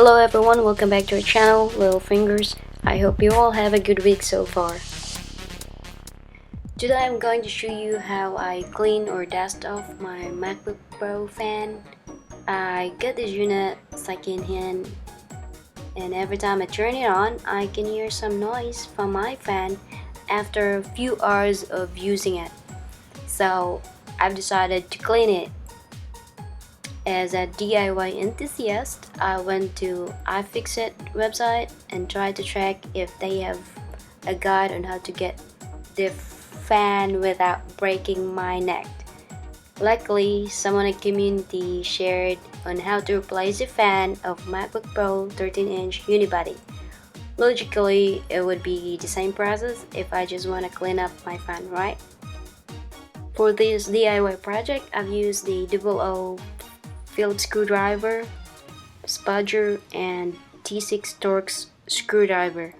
Hello everyone, welcome back to our channel, Little Fingers. I hope you all have a good week so far. Today I'm going to show you how I clean or dust off my MacBook Pro fan. I got this unit second hand and every time I turn it on, I can hear some noise from my fan after a few hours of using it. So I've decided to clean it. As a DIY enthusiast, I went to ifixit website and tried to check if they have a guide on how to get the fan without breaking my neck. Luckily, someone in the community shared on how to replace the fan of MacBook Pro 13-inch Unibody. Logically, it would be the same process if I just want to clean up my fan, right? For this DIY project, I've used the 00 Phillips screwdriver, Spudger, and T6 Torx screwdriver.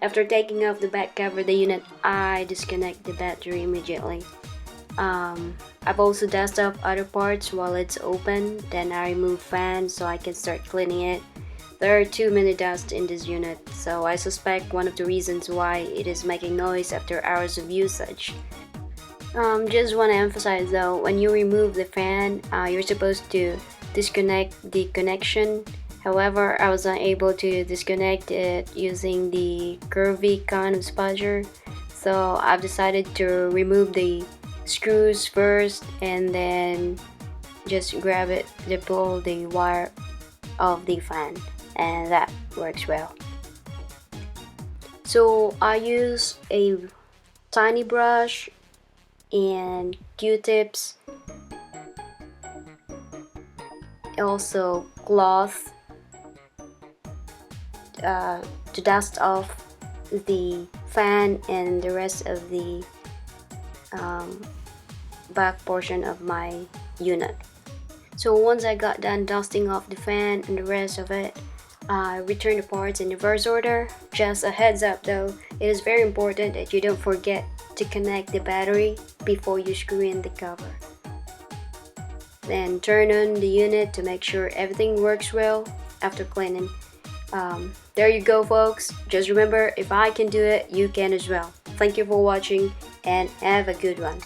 After taking off the back cover of the unit, I disconnect the battery immediately. I've also dusted off other parts while it's open, then I remove fan so I can start cleaning it. There are too many dust in this unit, so I suspect one of the reasons why it is making noise after hours of usage. Just want to emphasize though, when you remove the fan, you're supposed to disconnect the connection. However, I was unable to disconnect it using the curvy kind of spudger, so I've decided to remove the screws first and then just grab it to pull the wire of the fan, and that works well. So I use a tiny brush and Q-tips, also cloth to dust off the fan and the rest of the back portion of my unit. So once I got done dusting off the fan and the rest of it, I return the parts in reverse order. Just a heads up though, it is very important that you don't forget to connect the battery before you screw in the cover. Then turn on the unit to make sure everything works well after cleaning. There you go folks, just remember, if I can do it, you can as well. Thank you for watching and have a good one.